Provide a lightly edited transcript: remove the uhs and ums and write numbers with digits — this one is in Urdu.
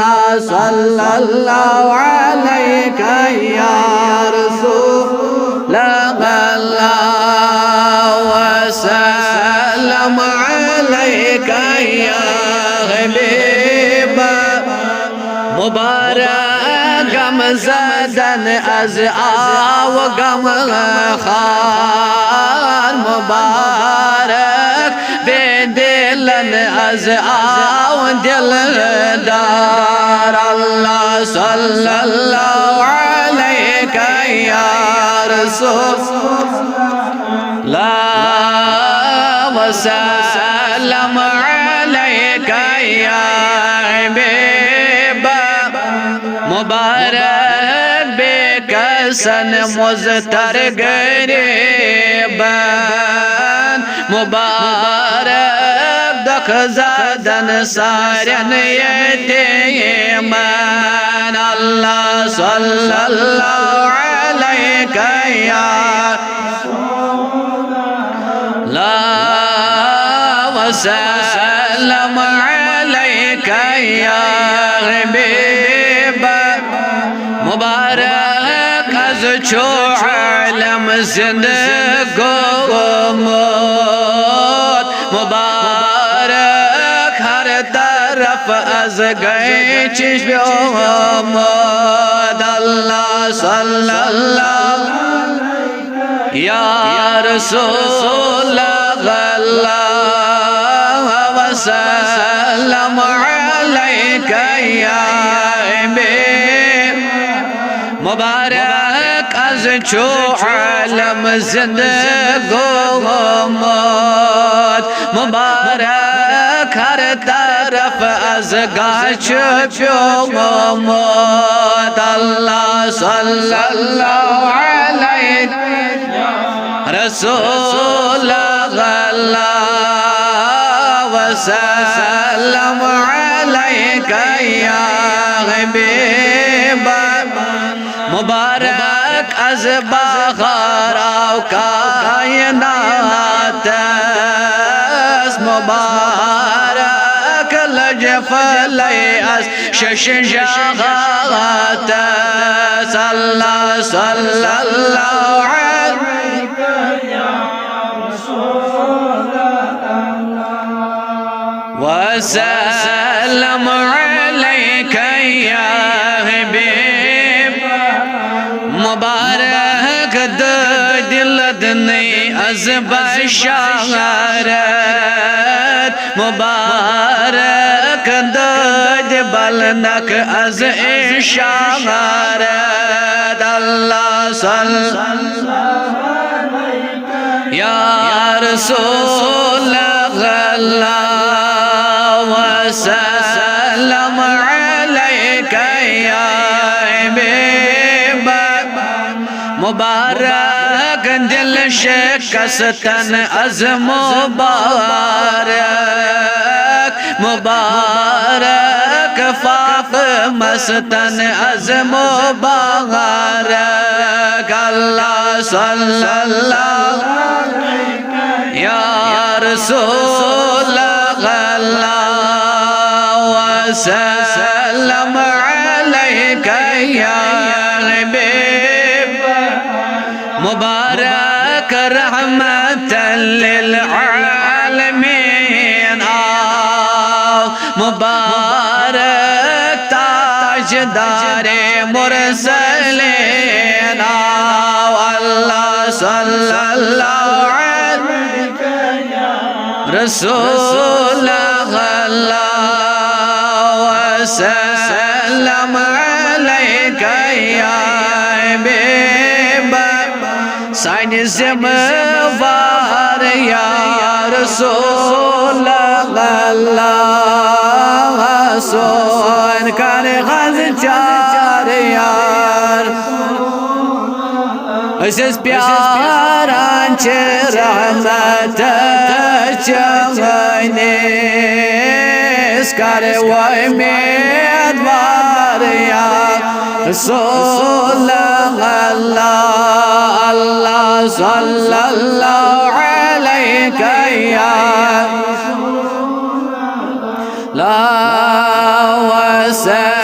الله صلى الله عليك يا رسول الله وسلم عليك يا حبيب مبارك غم زدن از آو غم خان مبارك بدلن از آو دل دار الله صلى الله عليك يا رسول الله وسلم عليك يا حبيب مبارك بكسن مزتر قريبان مبارك دخ زادن سارن يتيمان الله صلى الله عليك يا وسلم عليك يا حبيب مبارك از چو عالم زندگومت مبارك هر طرف از گئی چشمت الله صلى الله يا رسول الله وسلم عليك يا حبيب مبارك از چو عالم زندگومت مبارك هر طرف از گاچ پیومت الله صلى الله عليك رسول الله وسلم عليك يا حبيب مبارك از بخار و کائنات مبارك لجفلی از شش جهات الله صلى الله عليك يا رسول الله وسلم عليك يا حبيب مبارك دل دني از بشارت مبارك دد بلنك از اشارت الله صلى يا رسول الله وسلم عليك يا حبيب مبارك دل شکستن از مبارك مبارك فاطمستن از مبارك الله صلى الله يا رسول الله وسلم عليك يا حبيب مبارك رحمة للعالمين مبارك تاجدار مرسلين الله صلى الله عليك يا رسول الله وسلم عليك يا حبيب ساينس مفار يا رسول الله سون كان غزجار يار اسس پیاران چه رحمت چغنیس کار و امیدوار یا رسول الله الله صلی الله علیک یا لا وسلم